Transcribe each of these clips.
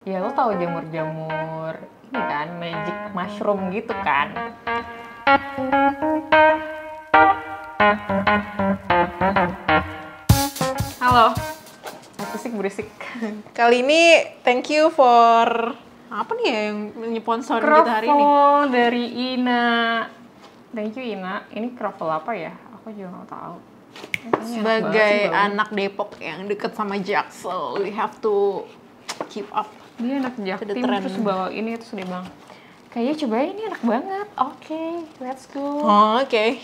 Ya lo tahu jamur-jamur ini kan, magic mushroom gitu kan. Halo, berisik. Kali ini thank you for apa nih ya yang nyponsorin kita hari ini? Kroffel dari Ina. Thank you Ina. Ini kroffel apa ya? Aku juga nggak tahu. Sebagai anak Depok yang deket sama Jaksel, we have to keep up. Dia anak Jaktim terus bawa ini terus dia bilang, kayaknya cobain ini enak banget. Oke, let's go. Oh, oke.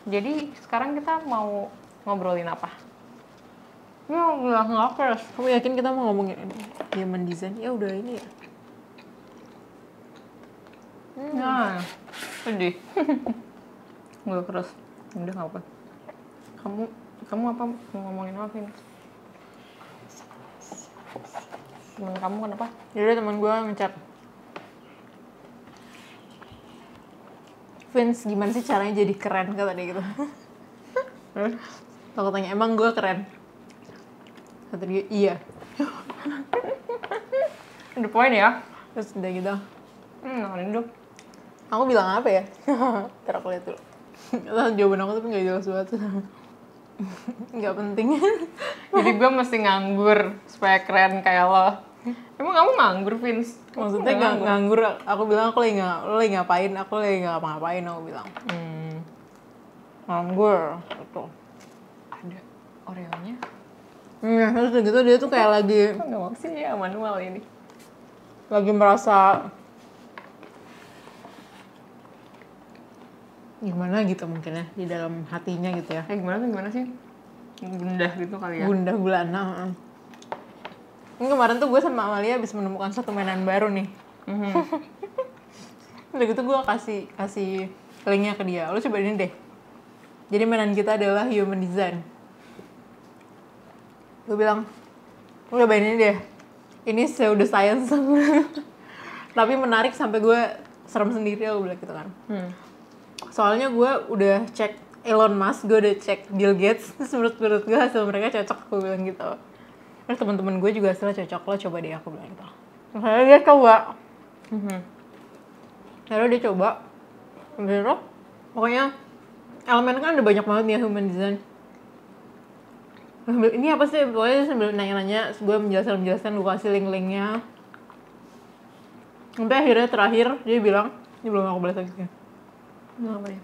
Jadi sekarang kita mau ngobrolin apa? Ya bilang lapar. Kamu yakin kita mau ngomongin human design? Ya udah ini ya. Nah, sedih. Nggak keras. Udah nggak apa. Kamu apa mau ngomongin apa ini? Temen kamu kenapa? Jadi teman gue ngechat, Vince, gimana sih caranya jadi keren, kata dia gitu. Aku tanya, emang gue keren? Kata dia, iya. The point ya? Terus udah gitu, Hidup. aku bilang apa ya? Ntar aku lihat dulu. Jawaban aku tapi gak jelas banget. Gak penting. Jadi gue mesti nganggur supaya keren kayak lo. Emang kamu nganggur, Vince? Maksudnya gak nganggur. Aku bilang aku lo lagi ngapain? Aku lagi gak ngapa-ngapain, aku bilang. Nganggur gitu. Ada Oreo-nya? Terus gitu dia tuh kayak lagi Nggak mau sih ya manual ini. lagi merasa gimana gitu mungkin ya di dalam hatinya gitu ya. Gimana sih? Gundah gitu kali ya? Gundah gulana. Ini kemarin tuh gue sama Amalia habis menemukan satu mainan baru nih. Udah gitu gue kasih linknya ke dia. Lo coba ini deh. Jadi mainan kita adalah human design. Gue bilang, lo coba ini deh. Ini pseudo science. Tapi menarik sampai gue serem sendiri, aku bilang gitu kan. Soalnya gue udah cek Elon Musk, gue udah cek Bill Gates. Terus menurut gue hasil mereka cocok, gue bilang gitu. Terus teman-teman gue juga hasilnya cocok, lo coba deh, aku bilang gitu. Akhirnya dia coba. Akhirnya dia coba. Bener, pokoknya elemen kan ada banyak banget nih ya human design. Ini apa sih? Pokoknya sambil nanya-nanya, gue menjelaskan, gue kasih link-linknya. Sampai akhirnya terakhir, dia bilang, ini belum aku balas lagi. Apa ya?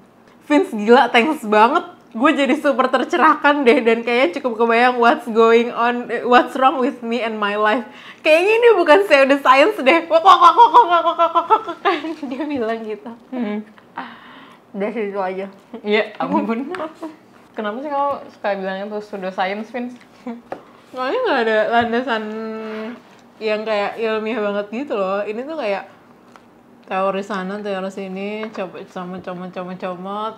Vince, gila, thanks banget. Gue jadi super tercerahkan deh, dan kayaknya cukup kebayang what's going on, what's wrong with me and my life. Kayaknya ini bukan pseudoscience deh. Dia bilang gitu. Udah situ aja. Iya, ampun. Kenapa sih kamu suka bilangnya tuh pseudoscience, Vince? Soalnya nggak ada landasan yang kayak ilmiah banget gitu loh. Ini tuh kayak teori sana, teori sini, coba comot,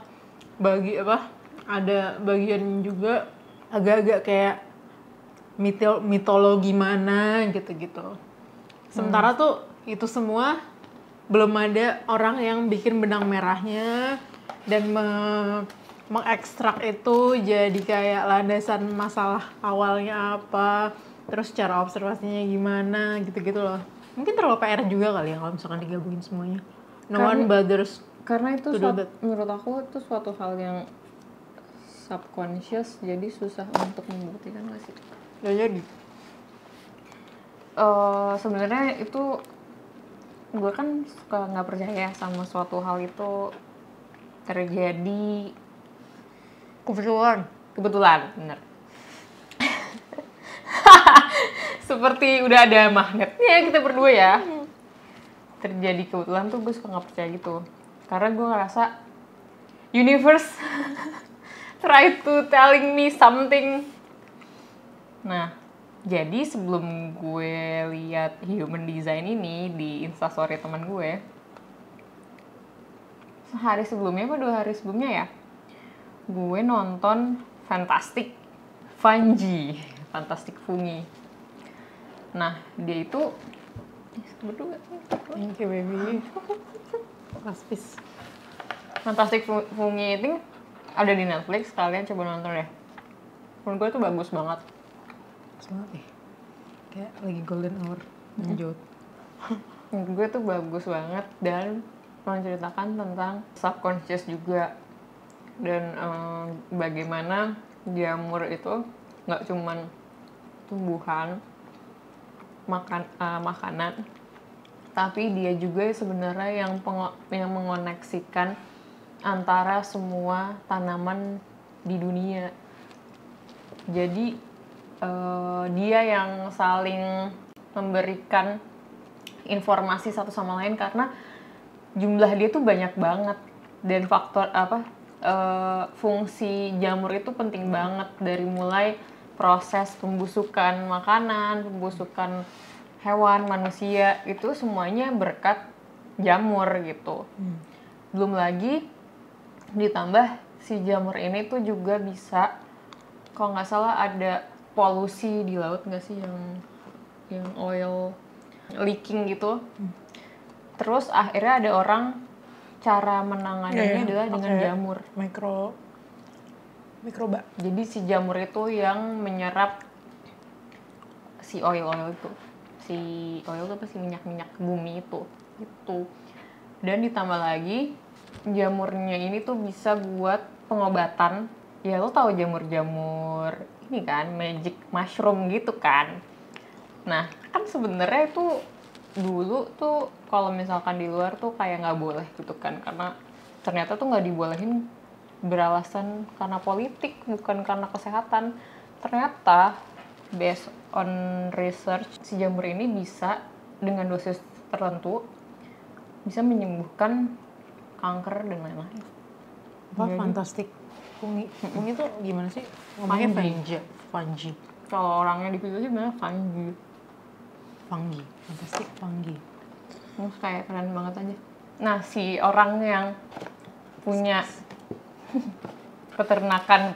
bagi apa? Ada bagian juga agak-agak kayak mitologi mana gitu-gitu. Sementara tuh itu semua belum ada orang yang bikin benang merahnya dan mengekstrak itu jadi kayak landasan masalah awalnya apa, terus cara observasinya gimana gitu-gitu loh. Mungkin terlalu PR juga kali ya kalau misalkan digabungin semuanya. One bothers. Karena itu menurut aku itu suatu hal yang subconscious, jadi susah untuk membuktikan nggak sih? Ya jadi. Sebenarnya itu gue kan suka nggak percaya sama suatu hal itu terjadi kebetulan bener. Seperti udah ada magnetnya kita berdua ya. Terjadi kebetulan tuh gue suka nggak percaya gitu, karena gue ngerasa universe try to telling me something. Nah, jadi sebelum gue lihat human design ini di instastory teman gue, sehari sebelumnya apa 2 hari sebelumnya ya, gue nonton Fantastic Fungi. Nah, dia itu berdua. Thank you baby. Paspis. Fantastic Fungi itu ada di Netflix, kalian coba nonton deh. Menurut gue itu bagus banget. Semangat deh. kayak lagi golden hour. Lanjut. Menurut gue tuh bagus banget dan menceritakan tentang subconscious juga dan bagaimana jamur itu nggak cuman tumbuhan makanan, tapi dia juga sebenarnya yang mengoneksikan antara semua tanaman di dunia. Jadi dia yang saling memberikan informasi satu sama lain karena jumlah dia tuh banyak banget dan faktor fungsi jamur itu penting banget dari mulai proses pembusukan makanan, pembusukan hewan, manusia itu semuanya berkat jamur gitu. Belum lagi ditambah si jamur ini tuh juga bisa, kalau nggak salah ada polusi di laut nggak sih yang oil leaking gitu. Terus akhirnya ada orang cara menanganinya adalah dengan jamur. Mikroba. Jadi si jamur itu yang menyerap si oil itu. Si oil itu apa sih, minyak bumi itu. Gitu. Dan ditambah lagi jamurnya ini tuh bisa buat pengobatan. Ya lo tahu jamur-jamur ini kan, magic mushroom gitu kan. Nah, kan sebenarnya itu dulu tuh kalau misalkan di luar tuh kayak nggak boleh gitu kan, karena ternyata tuh nggak dibolehin beralasan karena politik, bukan karena kesehatan. Ternyata based on research, si jamur ini bisa dengan dosis tertentu bisa menyembuhkan kanker dan lain-lain. Wah, fantastik. Fungi itu gimana sih? Ngomongnya fungi. Kalau orangnya di situ sih bener fungi. Fantastik fungi. Terus kayak keren banget aja. Nah, si orang yang punya peternakan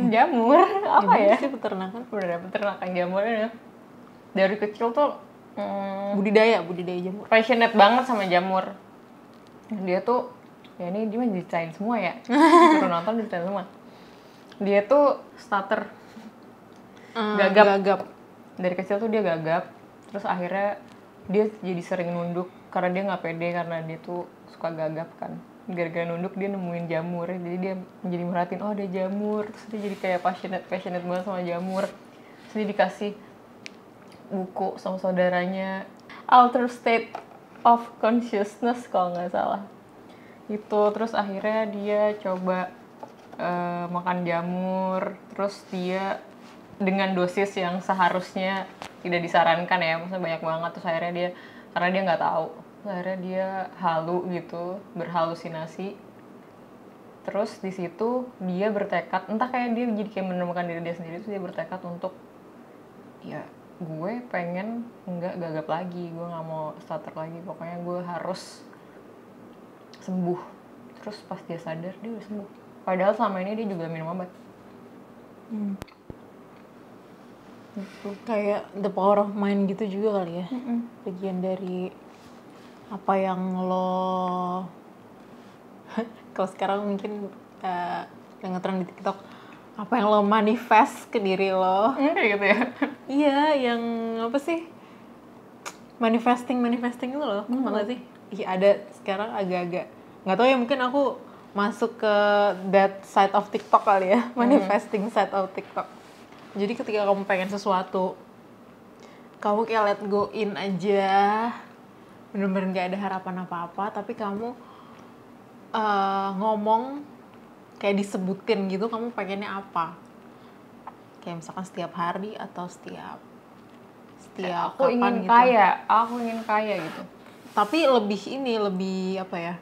jamur apa ya? Sih peternakan. Udah peternakan jamur ya. Dari kecil tuh budidaya jamur. Passionate banget sama jamur. Dia tuh ya ini dia diceritain semua ya. Suruh nonton diceritain semua. Dia tuh starter gagap. Dari kecil tuh dia gagap, terus akhirnya dia jadi sering nunduk karena dia nggak pede karena dia tuh suka gagap kan. Gara-gara nunduk dia nemuin jamur, jadi dia menjadi merhatiin, oh ada jamur, terus dia jadi kayak passionate banget sama jamur. Terus dia dikasih buku sama saudaranya, Altered State of Consciousness kalau nggak salah. Itu terus akhirnya dia coba makan jamur, terus dia dengan dosis yang seharusnya tidak disarankan ya, maksudnya banyak banget. Terus akhirnya dia, karena dia nggak tahu, akhirnya dia berhalusinasi. Terus di situ dia bertekad, entah kayak dia jadi kayak menemukan diri dia sendiri, terus dia bertekad untuk ya gue pengen nggak gagap lagi, gue nggak mau starter lagi, pokoknya gue harus sembuh. Terus pas dia sadar dia udah sembuh, padahal selama ini dia juga minum obat. Gitu. Kayak the power of mind gitu juga kali ya. Bagian dari apa yang lo kalau sekarang mungkin yang ngetren di TikTok, apa yang lo manifest ke diri lo. Kayak gitu ya. Iya, yang apa sih, manifesting itu loh. Mana sih? Iya, ada sekarang agak-agak nggak tahu ya, mungkin aku masuk ke that side of TikTok kali ya. Manifesting side of TikTok. Jadi ketika kamu pengen sesuatu, kamu kayak let go in aja, bener-bener gak ada harapan apa-apa, tapi kamu ngomong kayak disebutin gitu, kamu pengennya apa? Kayak misalkan setiap hari atau setiap aku ingin gitu. Aku ingin kaya gitu. Tapi lebih apa ya?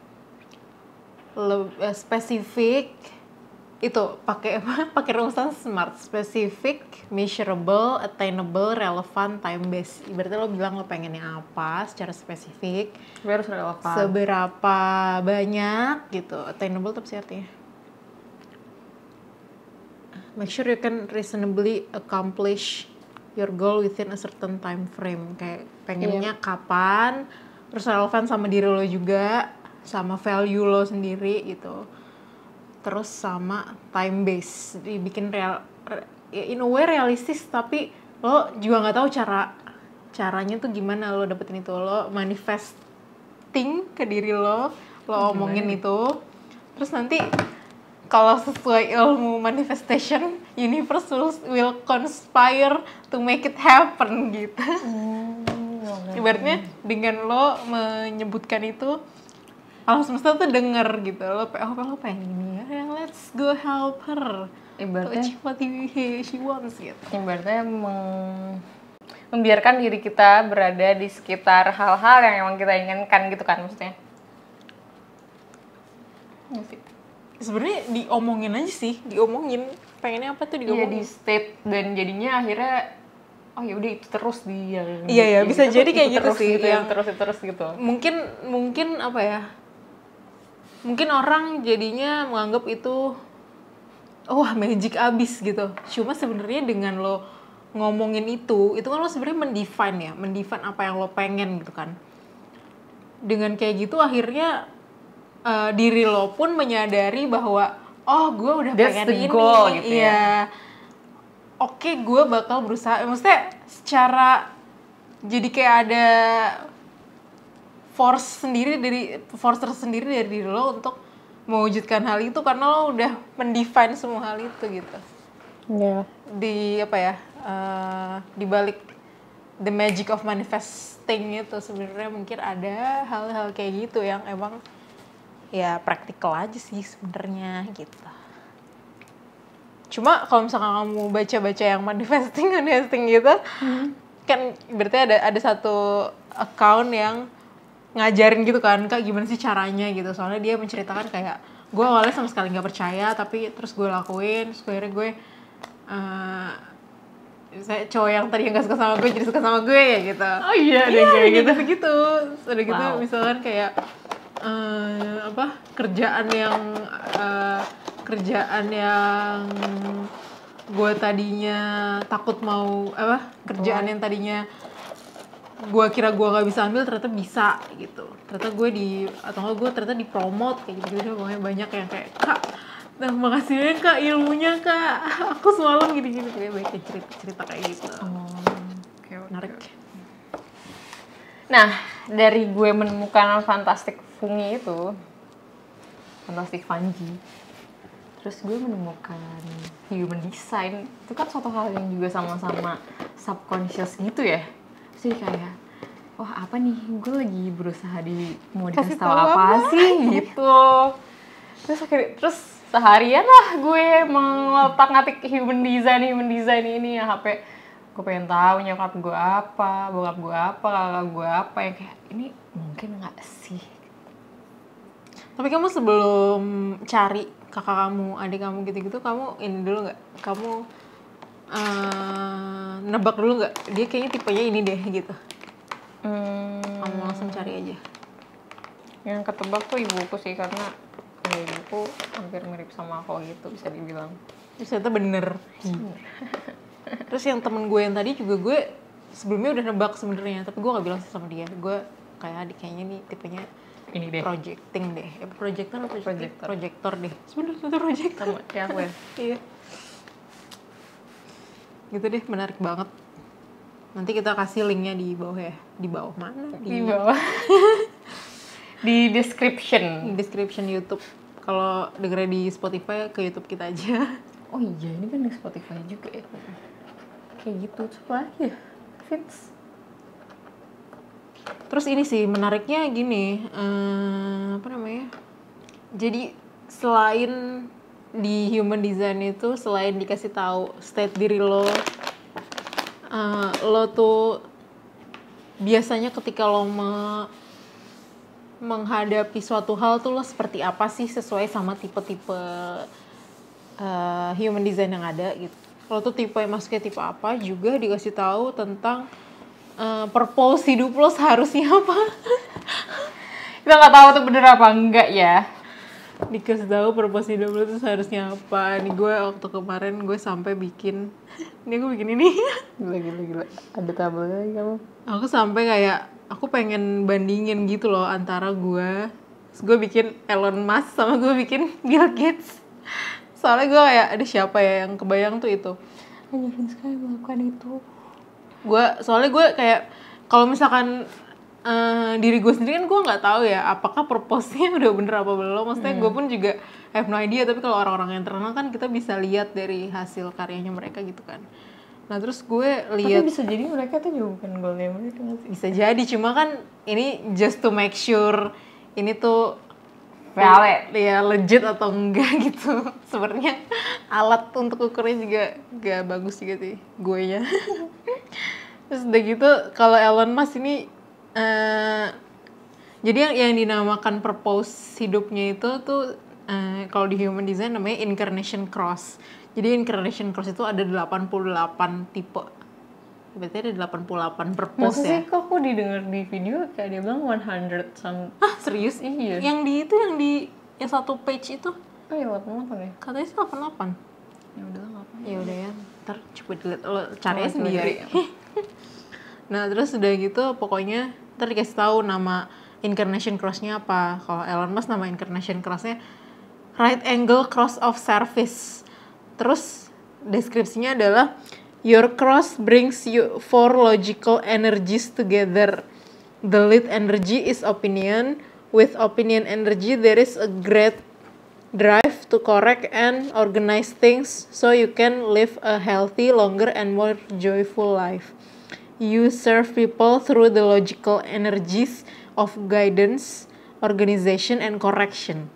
Spesifik. Itu pakai rumusan SMART: specific, measurable, attainable, relevant, time based. Ibaratnya lo bilang lo pengennya apa secara spesifik, harus relevan, seberapa banyak gitu. Attainable itu apa sih artinya? Make sure you can reasonably accomplish your goal within a certain time frame. Kayak pengennya kapan, terus relevan sama diri lo juga, sama value lo sendiri gitu. Terus sama time base, dibikin in a way realistis tapi lo juga nggak tahu caranya tuh gimana lo dapetin itu. Lo manifesting ke diri lo omongin itu, terus nanti kalau sesuai ilmu manifestation, universe will conspire to make it happen gitu. Ibaratnya dengan lo menyebutkan itu, alam semesta tuh denger gitu. Lo pengen ini ya, let's go help her to achieve what she wants gitu. Ibaratnya membiarkan diri kita berada di sekitar hal-hal yang emang kita inginkan gitu kan maksudnya. Sebenarnya diomongin aja sih, pengennya apa tuh diomongin. Iya, di state, dan jadinya akhirnya oh ya udah itu terus dia. Iya bisa jadi kayak gitu terus, sih, gitu, yang terus gitu. Mungkin apa ya? Mungkin orang jadinya menganggap itu magic abis gitu. Cuma sebenarnya dengan lo ngomongin itu kan lo sebenarnya mendefine apa yang lo pengen gitu kan. Dengan kayak gitu akhirnya diri lo pun menyadari bahwa gue udah pengen ini. Goal, gitu ya. Oke, gue bakal berusaha. Maksudnya secara jadi kayak ada force tersendiri dari diri lo untuk mewujudkan hal itu karena lo udah mendefine semua hal itu gitu. Iya. Di balik the magic of manifesting itu sebenarnya mungkin ada hal-hal kayak gitu yang emang ya praktikal aja sih sebenarnya gitu. Cuma kalau misalkan kamu baca-baca yang manifesting gitu, kan berarti ada satu account yang ngajarin gitu kan, Kak gimana sih caranya gitu. Soalnya dia menceritakan kayak, gue awalnya sama sekali gak percaya, tapi terus gue lakuin, terus akhirnya gue cowok yang tadi gak suka sama gue jadi suka sama gue ya gitu. Oh iya, ada kayak gitu. Udah gitu misalkan kayak kerjaan yang gue tadinya takut mau kerjaan yang tadinya gue kira gue nggak bisa ambil ternyata bisa gitu. Ternyata gue ternyata dipromote kayak gitu. Pokoknya banyak yang kayak, Kak, makasih ya Kak ilmunya Kak. Aku semalam gini-gini kayak banyak cerita kayak gitu. Menarik. Nah, dari gue menemukan Fantastic Fungi itu, Fantastic Fungi, terus gue menemukan Human Design. Itu kan suatu hal yang juga sama-sama subconscious gitu ya. Terus kayak, wah apa nih, gue lagi berusaha mau dikasih tahu apa sih gitu. Terus seharian lah gue mengotak-ngatik Human Design ini ya, HP gue pengen tahu nyokap gue apa, bokap gue apa, kakak gue apa, yang kayak ini mungkin nggak sih. Tapi kamu sebelum cari kakak kamu, adik kamu gitu-gitu, kamu ini dulu nggak? Kamu nebak dulu nggak? Dia kayaknya tipenya ini deh gitu. Kamu langsung cari aja. Yang ketebak tuh ibuku sih, karena ibuku hampir mirip sama aku gitu bisa dibilang. Terus ternyata bener. Terus yang temen gue yang tadi juga gue sebelumnya udah nebak sebenarnya, tapi gue nggak bilang sama dia. Gue kayak adik kayaknya nih tipenya ini deh. Projecting deh. Projector deh. Sebenarnya itu projector. Sama kayak aku ya. Iya. Gitu deh, menarik banget. Nanti kita kasih linknya di bawah ya. Di bawah mana? Di bawah. Di description. Di description YouTube. Kalau dengernya di Spotify, ke YouTube kita aja. Oh iya, ini kan di Spotify juga ya. Kayak gitu, coba aja. Fits. Terus ini sih, menariknya gini. Jadi, selain di Human Design itu, selain dikasih tahu state diri lo, lo tuh biasanya ketika lo menghadapi suatu hal tuh lo seperti apa sih sesuai sama tipe-tipe Human Design yang ada gitu. Lo tuh masuknya tipe apa, juga dikasih tahu tentang purpose hidup lo seharusnya apa. Kita nggak tahu tuh bener apa enggak ya. Dikasih tahu purpose hidup lo tuh seharusnya apa. Nih gue waktu kemarin gue sampai bikin ini. Gila. Ada tabelnya lagi kamu. Aku sampai kayak aku pengen bandingin gitu loh antara gue bikin Elon Musk sama gue bikin Bill Gates. Soalnya gue kayak ada siapa ya yang kebayang tuh itu. Hanya sekali melakukan itu. Soalnya gue kayak kalau misalkan diri gue sendiri kan gue nggak tahu ya apakah purpose-nya udah bener apa belum. Maksudnya gue pun juga have no idea, tapi kalau orang-orang yang terkenal kan kita bisa lihat dari hasil karyanya mereka gitu kan. Nah terus gue Tapi lihat bisa jadi mereka tuh juga bukan goal yang mereka nggak sih? bisa jadi, cuma kan ini just to make sure ini tuh Valid. ya legit atau enggak gitu. Sebenarnya alat untuk ukurnya juga gak bagus juga sih gue nya. Terus udah gitu kalau Elon Musk ini jadi yang dinamakan purpose hidupnya itu tuh kalau di human design namanya incarnation cross. Jadi incarnation cross itu ada 88 tipe. Berarti ada 88 purpose Masa ya. sih kok aku didengar di video kayak dia bilang 100 some. Hah, serius? Iya. Yang satu page itu Oh iya 88 ya? katanya sih 88. Ya udah lah apa. Ya udah ya, ntar coba dilihat lo cari Oh, sendiri. Nah terus udah gitu pokoknya ntar dikasih tahu nama incarnation cross-nya apa. Kalau Elon Musk nama incarnation cross-nya right angle cross of service. Terus deskripsinya adalah your cross brings you four logical energies together. The lead energy is opinion. With opinion energy there is a great drive to correct and organize things so you can live a healthy, longer and more joyful life. You serve people through the logical energies of guidance, organization and correction.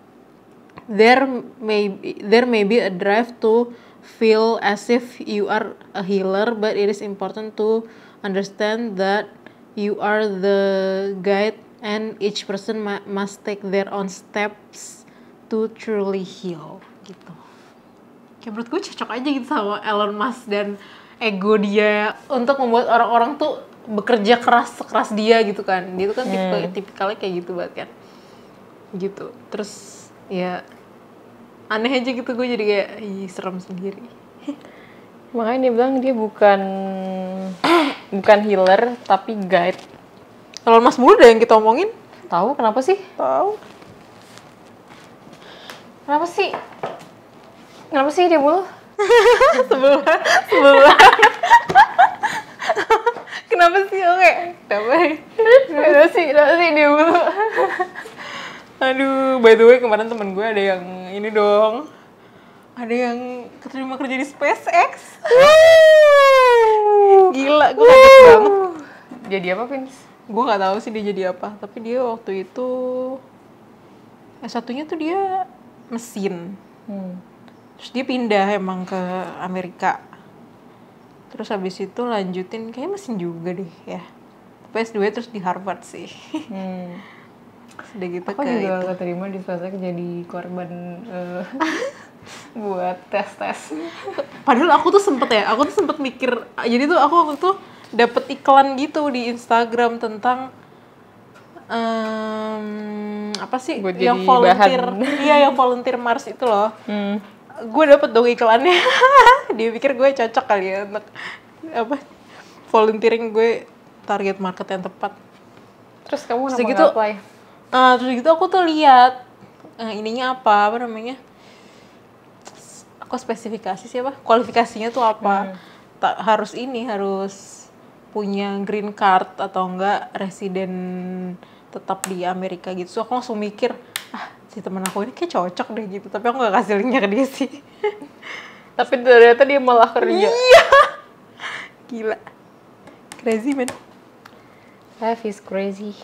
There may be a drive to feel as if you are a healer, but it is important to understand that you are the guide and each person must take their own steps to truly heal gitu. Kayak menurut gue cocok aja gitu sama Elon Musk dan ego dia untuk membuat orang-orang tuh bekerja keras dia gitu kan. Dia tuh kan tipikalnya kayak gitu banget kan. Gitu. Terus ya aneh aja gitu, gue jadi kayak serem sendiri. Makanya dia bilang dia bukan healer tapi guide. Elon Musk mulu deh yang kita omongin. Tahu kenapa sih? Tahu. Kenapa sih? Kenapa sih dia mulu? Sebelah. Kenapa sih? Oke. Kenapa sih dia mulu? Aduh, by the way kemarin temen gue ada yang ini dong. Ada yang keterima kerja di SpaceX. Gila, gue kaget banget. Jadi apa, Vince? Gue gak tahu sih dia jadi apa, tapi dia waktu itu S1-nya tuh dia mesin. Terus dia pindah emang ke Amerika. Terus habis itu lanjutin kayak mesin juga deh ya. Tapi S2 terus di Harvard sih. Udah gitu Aku juga keterima di SpaceX jadi korban buat tes. Padahal aku tuh sempet mikir, jadi tuh aku waktu itu dapet iklan gitu di Instagram tentang apa sih Buat yang jadi volunteer, bahan. iya yang volunteer Mars itu loh. Gue dapet dong iklannya. Dia pikir gue cocok kali ya untuk apa volunteering, gue target market yang tepat. Terus kamu Terus kenapa gitu, apply? Terus gitu aku tuh lihat ininya apa namanya, aku spesifikasi sih apa, kualifikasinya tuh apa. Harus punya green card atau enggak residen tetap di Amerika gitu. So aku langsung mikir, si temen aku ini kayak cocok deh gitu. Tapi aku gak kasih linknya ke dia sih. Tapi ternyata dia malah kerja. Iya. Gila. Crazy man. Life is crazy.